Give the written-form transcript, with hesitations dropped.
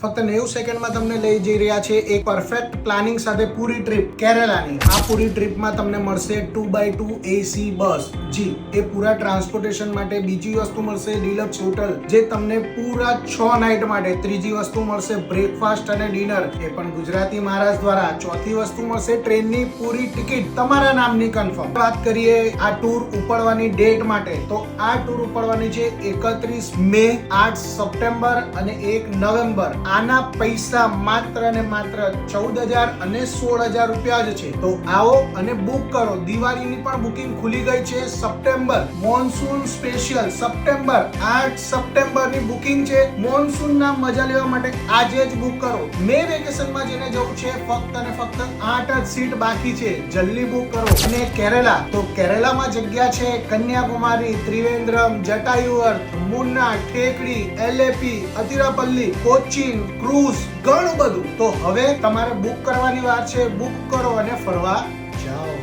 ફક્ત 90 સેકન્ડમાં તમને લઈ જઈ રહ્યા છે એક પરફેક્ટ પ્લાનિંગ સાથે પૂરી ટ્રીપ કેરેલાની. આ પૂરી ટ્રીપમાં તમને મળશે 2x2 AC બસ. જી, એ પૂરા ટ્રાન્સપોર્ટેશન માટે. બીજી વસ્તુ મળશે ડિલક્સ હોટલ, જે તમને પૂરા 6 નાઇટ માટે. ત્રીજી વસ્તુ મળશે બ્રેકફાસ્ટ અને ડિનર, એ પણ ગુજરાતી મહારાજ દ્વારા. ચોથી વસ્તુ મળશે ટ્રેનની પૂરી ટિકિટ તમારા નામની કન્ફર્મ. વાત કરીએ આ ટૂર ઉપડવાની ડેટ માટે, તો આ ટૂર ઉપડવાની છે 31 મે, 8 સપ્ટેમ્બર અને 1 નવેમ્બર. આના પૈસા માત્ર ને માત્ર 14,000 અને 16,000 રૂપિયા જ છે. તો આવો અને બુક કરો. દિવાળીની પણ બુકિંગ ખુલી ગઈ છે. સપ્ટેમ્બર મોન્સૂન સ્પેશિયલ સપ્ટેમ્બર 8 સપ્ટેમ્બરની બુકિંગ છે. મોન્સૂનના મજા લેવા માટે આજે જ બુક કરો. મે વેકેશનમાં જેને જવું છે ફક્ત અને ફક્ત 8 જ સીટ બાકી છે. જલ્દી બુક કરો. અને કેરેલા, તો કેરેલામાં જગ્યા છે કન્યાકુમારી, ત્રિવેન્દ્રમ, જટાયુઅર્થ, મુન્નાર, ઠેકડી, એલેપી, અતિરાપલ્લી, કોચીન, ક્રૂઝ, ઘણું બધું. તો હવે તમારે બુક કરવાની વાર છે. બુક કરો અને ફરવા જાઓ.